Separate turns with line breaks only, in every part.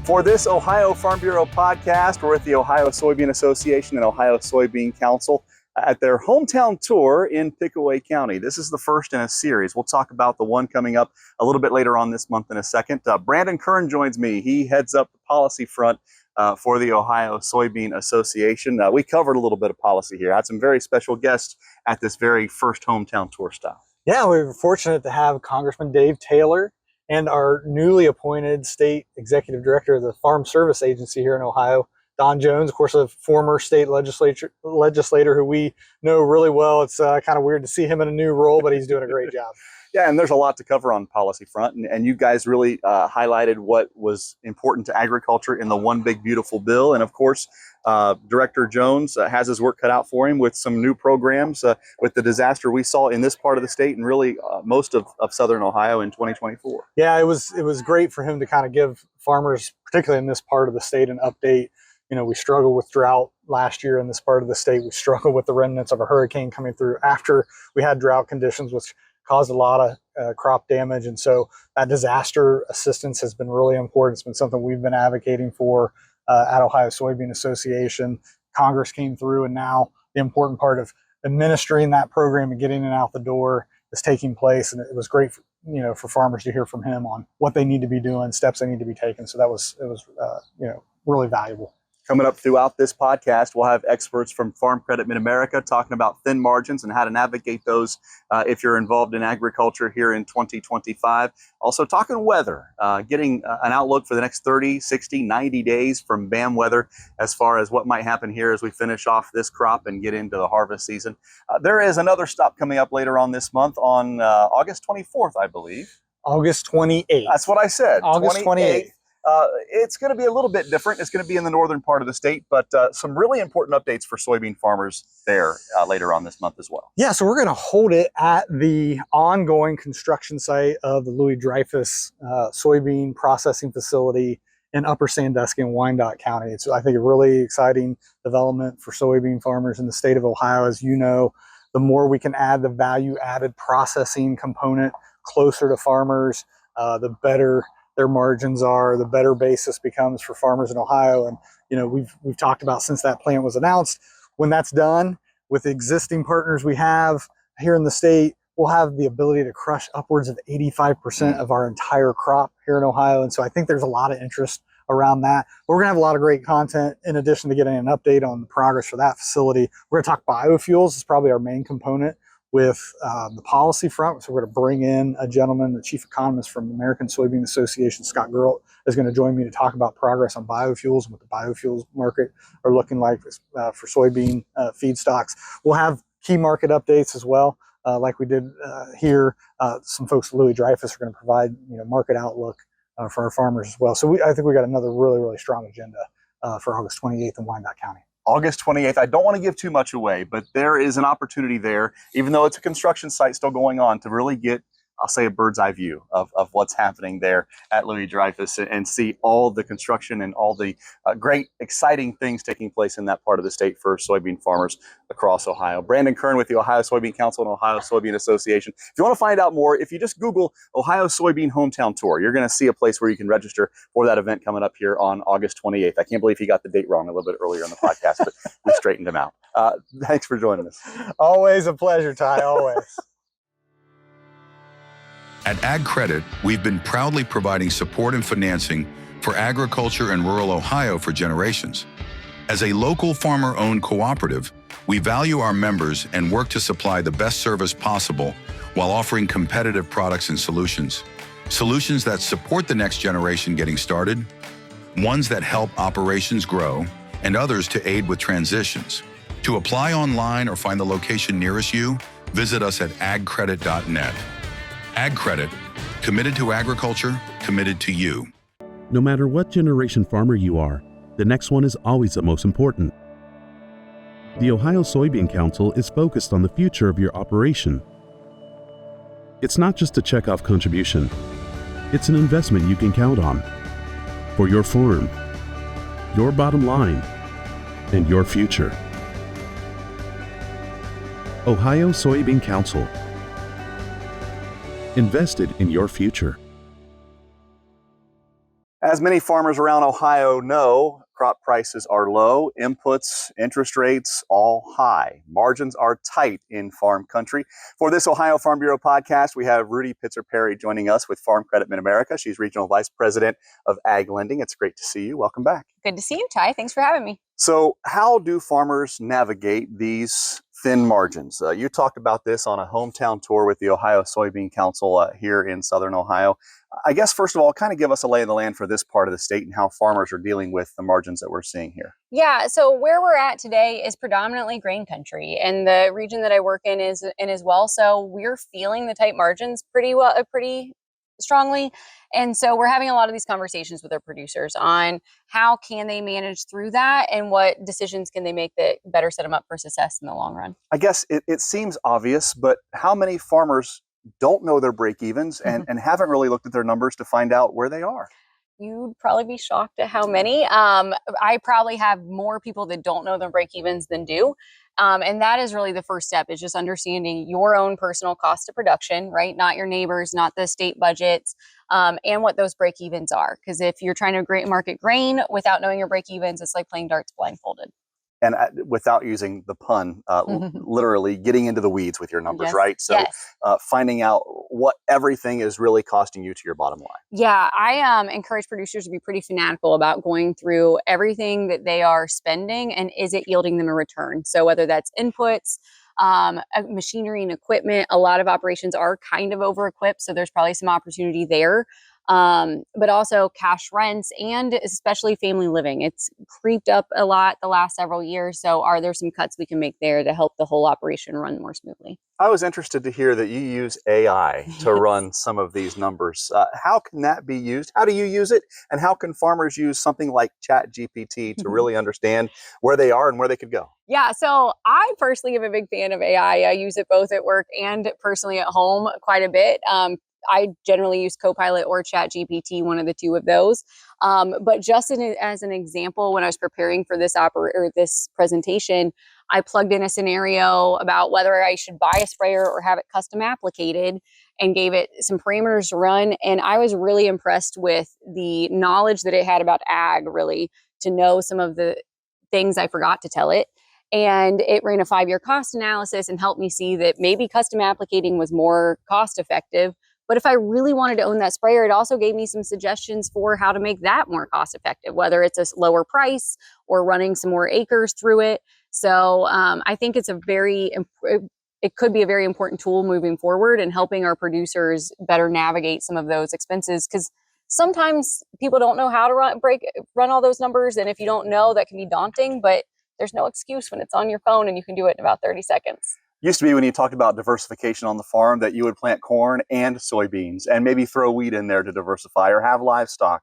For this Ohio Farm Bureau podcast, we're with the Ohio Soybean Association and Ohio Soybean Council at their hometown tour in Pickaway County. This is the first in a series. We'll talk about the one coming up a little bit later on this month in a second. Brandon Kern joins me. He heads up the policy front for the Ohio Soybean Association. We covered a little bit of policy here. Had some very special guests at this very first hometown tour style.
Yeah, we were fortunate to have Congressman Dave Taylor and our newly appointed state executive director of the Farm Service Agency here in Ohio, Don Jones, of course, a former state legislator who we know really well. It's kind of weird to see him in a new role, but he's doing a great job.
Yeah, and there's a lot to cover on policy front, and you guys really highlighted what was important to agriculture in the One Big Beautiful Bill. And of course, Director Jones has his work cut out for him with some new programs with the disaster we saw in this part of the state and really most of southern Ohio in 2024.
Yeah, it was great for him to kind of give farmers, particularly in this part of the state, an update. You know, we struggled with drought last year in this part of the state. We struggled with the remnants of a hurricane coming through after we had drought conditions, which caused a lot of crop damage. And so that disaster assistance has been really important. It's been something we've been advocating for at Ohio Soybean Association. Congress came through, and now the important part of administering that program and getting it out the door is taking place. And it was great for farmers to hear from him on what they need to be doing, steps they need to be taking. So it was really valuable.
Coming up throughout this podcast, we'll have experts from Farm Credit Mid-America talking about thin margins and how to navigate those if you're involved in agriculture here in 2025. Also talking weather, getting an outlook for the next 30, 60, 90 days from BAM weather as far as what might happen here as we finish off this crop and get into the harvest season. There is another stop coming up later on this month on August 24th, I believe.
August 28th.
That's what I said.
August 28th.
It's going to be a little bit different. It's going to be in the northern part of the state, but some really important updates for soybean farmers there later on this month as well.
Yeah, so we're going to hold it at the ongoing construction site of the Louis Dreyfus soybean processing facility in Upper Sandusky and Wyandotte County. It's, I think, a really exciting development for soybean farmers in the state of Ohio. As you know, the more we can add the value-added processing component closer to farmers, the better their margins are, the better basis becomes for farmers in Ohio. And we've talked about since that plant was announced, when that's done with the existing partners we have here in the state, we'll have the ability to crush upwards of 85% of our entire crop here in Ohio. And so I think there's a lot of interest around that. But we're gonna have a lot of great content in addition to getting an update on the progress for that facility. We're gonna talk biofuels. It's probably our main component with the policy front. So we're going to bring in a gentleman, the chief economist from the American Soybean Association, Scott Geralt, is going to join me to talk about progress on biofuels and what the biofuels market are looking like for soybean feedstocks. We'll have key market updates as well, like we did here. Some folks at Louis Dreyfus are going to provide market outlook for our farmers as well. So I think we got another really, really strong agenda for August 28th in Wyandotte County.
August 28th. I don't want to give too much away, but there is an opportunity there, even though it's a construction site still going on, to really get, I'll say, a bird's eye view of what's happening there at Louis Dreyfus and see all the construction and all the great, exciting things taking place in that part of the state for soybean farmers across Ohio. Brandon Kern with the Ohio Soybean Council and Ohio Soybean Association. If you want to find out more, if you just Google Ohio Soybean Hometown Tour, you're going to see a place where you can register for that event coming up here on August 28th. I can't believe he got the date wrong a little bit earlier in the podcast, but we straightened him out. Thanks for joining us.
Always a pleasure, Ty, always.
At Ag Credit, we've been proudly providing support and financing for agriculture in rural Ohio for generations. As a local farmer-owned cooperative, we value our members and work to supply the best service possible while offering competitive products and solutions. Solutions that support the next generation getting started, ones that help operations grow, and others to aid with transitions. To apply online or find the location nearest you, visit us at agcredit.net. Ag Credit, committed to agriculture, committed to you.
No matter what generation farmer you are, the next one is always the most important. The Ohio Soybean Council is focused on the future of your operation. It's not just a checkoff contribution. It's an investment you can count on for your farm, your bottom line, and your future. Ohio Soybean Council. Invested in your future.
As many farmers around Ohio know, crop prices are low, inputs, interest rates, all high. Margins are tight in farm country. For this Ohio Farm Bureau podcast, we have Rudy Pitzer-Perry joining us with Farm Credit Mid-America. She's Regional Vice President of Ag Lending. It's great to see you. Welcome back.
Good to see you, Ty. Thanks for having me.
So how do farmers navigate these thin margins? You talked about this on a hometown tour with the Ohio Soybean Council here in Southern Ohio. I guess, first of all, kind of give us a lay of the land for this part of the state and how farmers are dealing with the margins that we're seeing here.
Yeah, so where we're at today is predominantly grain country, and the region that I work in is as well. So we're feeling the tight margins pretty strongly. And so we're having a lot of these conversations with our producers on how can they manage through that and what decisions can they make that better set them up for success in the long run.
I guess it seems obvious, but how many farmers don't know their break-evens and haven't really looked at their numbers to find out where they are?
You'd probably be shocked at how many. I probably have more people that don't know their break-evens than do. And that is really the first step, is just understanding your own personal cost of production, right? Not your neighbors, not the state budgets, and what those break-evens are. Because if you're trying to market grain without knowing your break-evens, it's like playing darts blindfolded.
And without using the pun, literally getting into the weeds with your numbers,
Yes.
right? So
Yes.
Finding out what everything is really costing you to your bottom line.
Yeah, I encourage producers to be pretty fanatical about going through everything that they are spending and is it yielding them a return. So whether that's inputs, machinery and equipment, a lot of operations are kind of over-equipped, so there's probably some opportunity there. But also cash rents and especially family living. It's creeped up a lot the last several years. So are there some cuts we can make there to help the whole operation run more smoothly?
I was interested to hear that you use AI to run some of these numbers. How can that be used? How do you use it? And how can farmers use something like ChatGPT to really understand where they are and where they could go?
Yeah, so I personally am a big fan of AI. I use it both at work and personally at home quite a bit. I generally use Copilot or ChatGPT, one of the two of those. But just as an example, when I was preparing for this presentation, I plugged in a scenario about whether I should buy a sprayer or have it custom applicated and gave it some parameters to run. And I was really impressed with the knowledge that it had about ag, really, to know some of the things I forgot to tell it. And it ran a 5-year cost analysis and helped me see that maybe custom applicating was more cost effective. But if I really wanted to own that sprayer, it also gave me some suggestions for how to make that more cost effective, whether it's a lower price or running some more acres through it. So I think it could be a very important tool moving forward and helping our producers better navigate some of those expenses, because sometimes people don't know how to run all those numbers. And if you don't know, that can be daunting, but there's no excuse when it's on your phone and you can do it in about 30 seconds.
Used to be when you talked about diversification on the farm that you would plant corn and soybeans and maybe throw wheat in there to diversify or have livestock.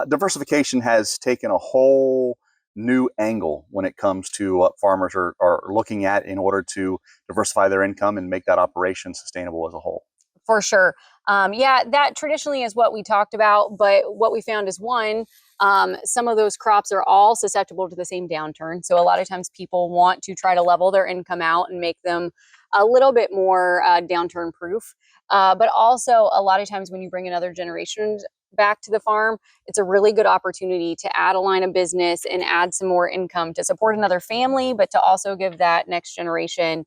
Diversification has taken a whole new angle when it comes to what farmers are looking at in order to diversify their income and make that operation sustainable as a whole.
For sure. Yeah, that traditionally is what we talked about. But what we found is, one, some of those crops are all susceptible to the same downturn. So a lot of times people want to try to level their income out and make them a little bit more downturn proof. But also a lot of times when you bring another generation back to the farm, it's a really good opportunity to add a line of business and add some more income to support another family, but to also give that next generation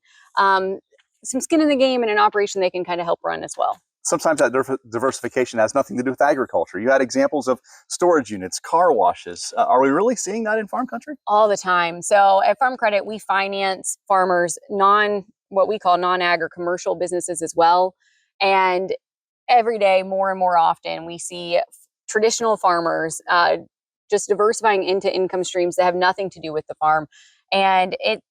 some skin in the game and an operation they can kind of help run as well.
Sometimes that diversification has nothing to do with agriculture. You had examples of storage units, car washes. Are we really seeing that in farm country?
All the time. So at Farm Credit, we finance farmers what we call non-ag or commercial businesses as well. And every day, more and more often, we see traditional farmers just diversifying into income streams that have nothing to do with the farm. And it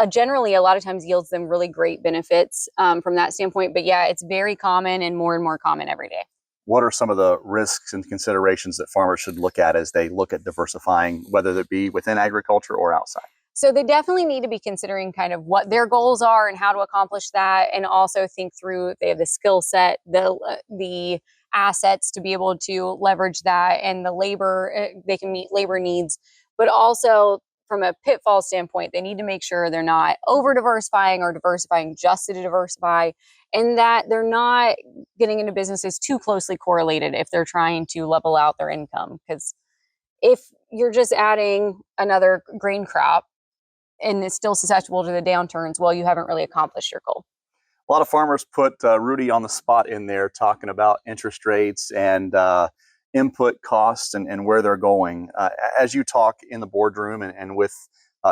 generally a lot of times yields them really great benefits from that standpoint. But yeah, it's very common and more common every day.
What are some of the risks and considerations that farmers should look at as they look at diversifying, whether it be within agriculture or outside?
So they definitely need to be considering kind of what their goals are and how to accomplish that, and also think through if they have the skill set, the assets to be able to leverage that, and the labor, they can meet labor needs. But also from a pitfall standpoint, they need to make sure they're not over diversifying or diversifying just to diversify, and that they're not getting into businesses too closely correlated if they're trying to level out their income. Because if you're just adding another grain crop and it's still susceptible to the downturns, well, you haven't really accomplished your goal.
A lot of farmers put Rudy on the spot in there talking about interest rates and input costs and where they're going. As you talk in the boardroom and with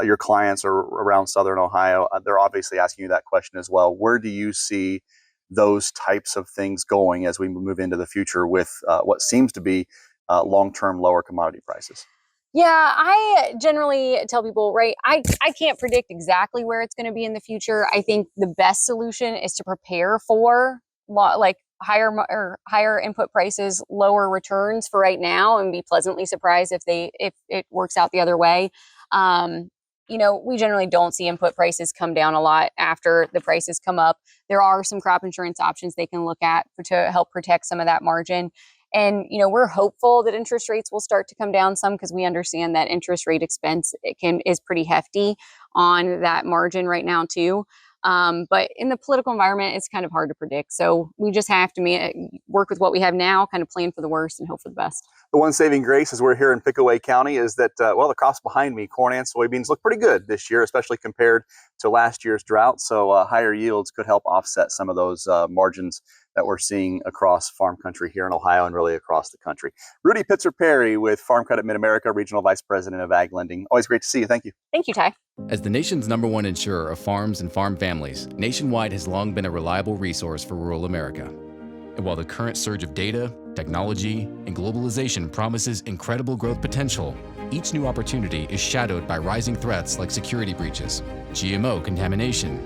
your clients or around Southern Ohio, they're obviously asking you that question as well. Where do you see those types of things going as we move into the future with what seems to be long-term lower commodity prices?
Yeah, I generally tell people, right, I can't predict exactly where it's going to be in the future. I think the best solution is to prepare for like higher input prices, lower returns for right now, and be pleasantly surprised if it works out the other way. We generally don't see input prices come down a lot after the prices come up. There are some crop insurance options they can look at to help protect some of that margin. And, we're hopeful that interest rates will start to come down some, because we understand that interest rate expense is pretty hefty on that margin right now too. But in the political environment, it's kind of hard to predict. So we just have to work with what we have now, kind of plan for the worst and hope for the best.
The one saving grace as we're here in Pickaway County is that, the crops behind me, corn and soybeans, look pretty good this year, especially compared to last year's drought. So higher yields could help offset some of those margins that we're seeing across farm country here in Ohio and really across the country. Rudy Pitzer-Perry with Farm Credit Mid-America, Regional Vice President of Ag Lending. Always great to see you. Thank you.
Thank you, Ty.
As the nation's #1 insurer of farms and farm families, Nationwide has long been a reliable resource for rural America. And while the current surge of data, technology, and globalization promises incredible growth potential, each new opportunity is shadowed by rising threats like security breaches, GMO contamination,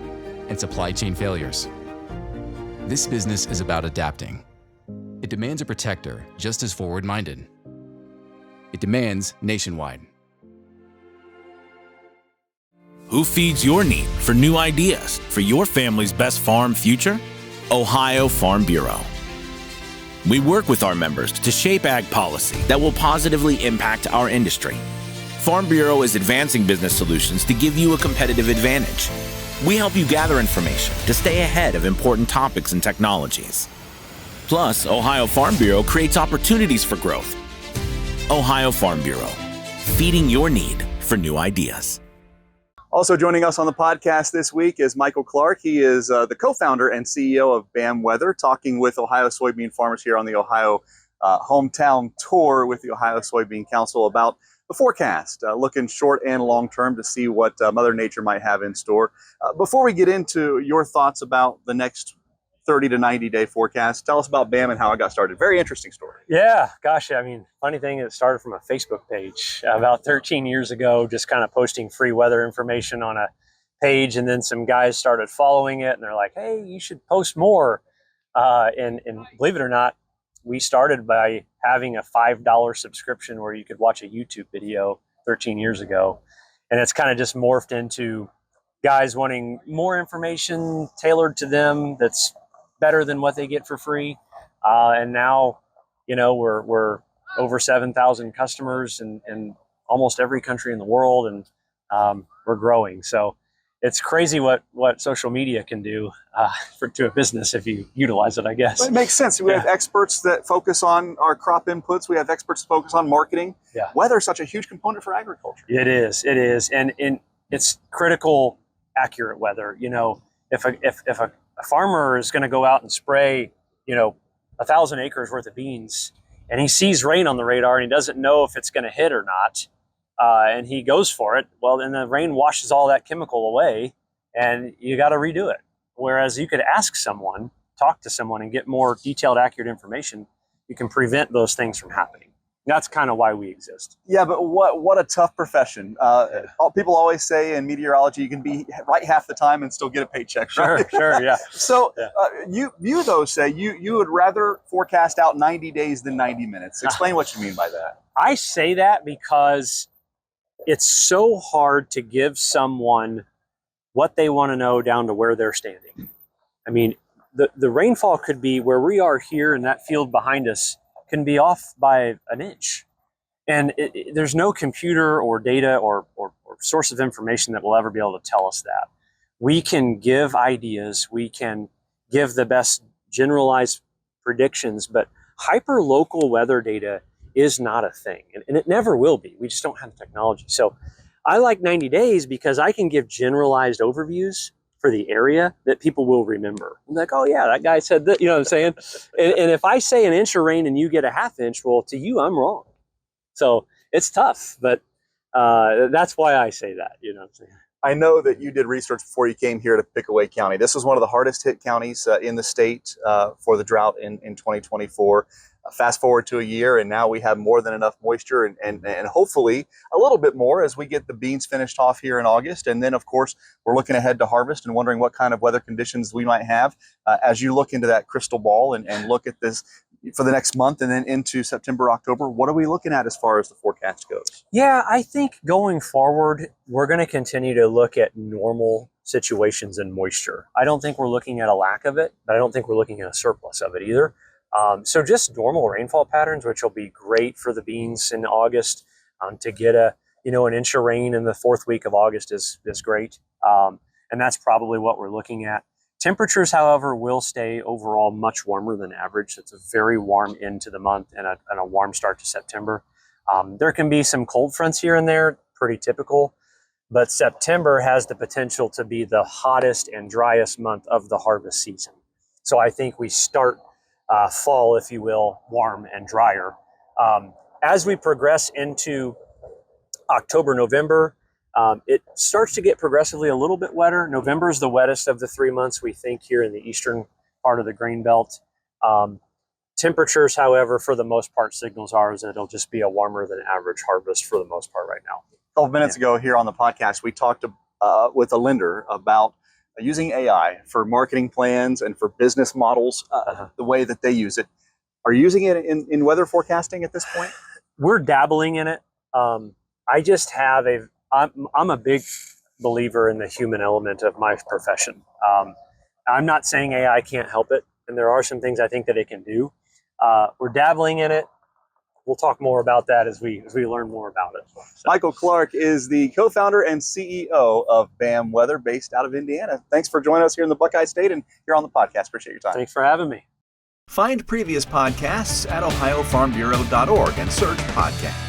and supply chain failures. This business is about adapting. It demands a protector just as forward-minded. It demands Nationwide.
Who feeds your need for new ideas for your family's best farm future? Ohio Farm Bureau. We work with our members to shape ag policy that will positively impact our industry. Farm Bureau is advancing business solutions to give you a competitive advantage. We help you gather information to stay ahead of important topics and technologies. Plus, Ohio Farm Bureau creates opportunities for growth. Ohio Farm Bureau, feeding your need for new ideas.
Also joining us on the podcast this week is Michael Clark. He is the co-founder and CEO of BAM Weather, talking with Ohio soybean farmers here on the Ohio Hometown Tour with the Ohio Soybean Council about the forecast, looking short and long term to see what Mother Nature might have in store. Before we get into your thoughts about the next 30 to 90 day forecast, tell us about BAM and how it got started. Very interesting story.
Yeah, gosh, funny thing, it started from a Facebook page about 13 years ago, just kind of posting free weather information on a page. And then some guys started following it and they're like, hey, you should post more. And believe it or not, we started by having a $5 subscription where you could watch a YouTube video 13 years ago. And it's kind of just morphed into guys wanting more information tailored to them that's better than what they get for free. And now, we're over 7,000 customers in almost every country in the world, and we're growing. So it's crazy what social media can do to a business if you utilize it, I guess.
Well, it makes sense. We have experts that focus on our crop inputs. We have experts that focus on marketing.
Yeah.
Weather is such a huge component for agriculture.
It is. And it's critical, accurate weather. If a farmer is going to go out and spray, 1,000 acres worth of beans, and he sees rain on the radar and he doesn't know if it's going to hit or not, and he goes for it, well, then the rain washes all that chemical away and you got to redo it. Whereas you could ask someone, talk to someone, and get more detailed, accurate information. You can prevent those things from happening. That's kind of why we exist.
Yeah, but what a tough profession. People always say in meteorology, you can be right half the time and still get a paycheck. Right?
Sure, yeah.
So you though say you would rather forecast out 90 days than 90 minutes. Explain what you mean by that.
I say that because it's so hard to give someone what they want to know down to where they're standing. The rainfall could be where we are here, and that field behind us can be off by an inch. And there's no computer or data or source of information that will ever be able to tell us that. We can give ideas, we can give the best generalized predictions, but hyper-local weather data is not a thing, and it never will be. We just don't have the technology. So I like 90 days because I can give generalized overviews for the area that people will remember. I'm like, oh yeah, that guy said that, you know what I'm saying? And if I say an inch of rain and you get a half inch, well, to you, I'm wrong. So it's tough, but that's why I say that, you know what I'm saying?
I know that you did research before you came here to Pickaway County. This was one of the hardest hit counties in the state for the drought in 2024. Fast forward to a year, and now we have more than enough moisture and hopefully a little bit more as we get the beans finished off here in August. And then, of course, we're looking ahead to harvest and wondering what kind of weather conditions we might have as you look into that crystal ball and look at this for the next month and then into September, October. What are we looking at as far as the forecast goes?
Yeah, I think going forward, we're going to continue to look at normal situations in moisture. I don't think we're looking at a lack of it, but I don't think we're looking at a surplus of it either. So just normal rainfall patterns, which will be great for the beans in August. To get an inch of rain in the 4th week of August is great. And that's probably what we're looking at. Temperatures, however, will stay overall much warmer than average. It's a very warm end to the month and a warm start to September. There can be some cold fronts here and there, pretty typical, but September has the potential to be the hottest and driest month of the harvest season. So I think we start fall, if you will, warm and drier. As we progress into October, November, it starts to get progressively a little bit wetter. November is the wettest of the 3 months, we think, here in the eastern part of the grain belt. Temperatures, however, for the most part, signals are is that it'll just be a warmer than average harvest for the most part right now.
A couple minutes ago here on the podcast, we talked with a lender about using AI for marketing plans and for business models, the way that they use it. Are you using it in weather forecasting at this point?
We're dabbling in it. I just have I'm a big believer in the human element of my profession. I'm not saying AI can't help it, and there are some things I think that it can do. We're dabbling in it. We'll talk more about that as we learn more about it. So.
Michael Clark is the co-founder and CEO of BAM Weather, based out of Indiana. Thanks for joining us here in the Buckeye State and here on the podcast. Appreciate your time.
Thanks for having me.
Find previous podcasts at ohiofarmbureau.org and search podcasts.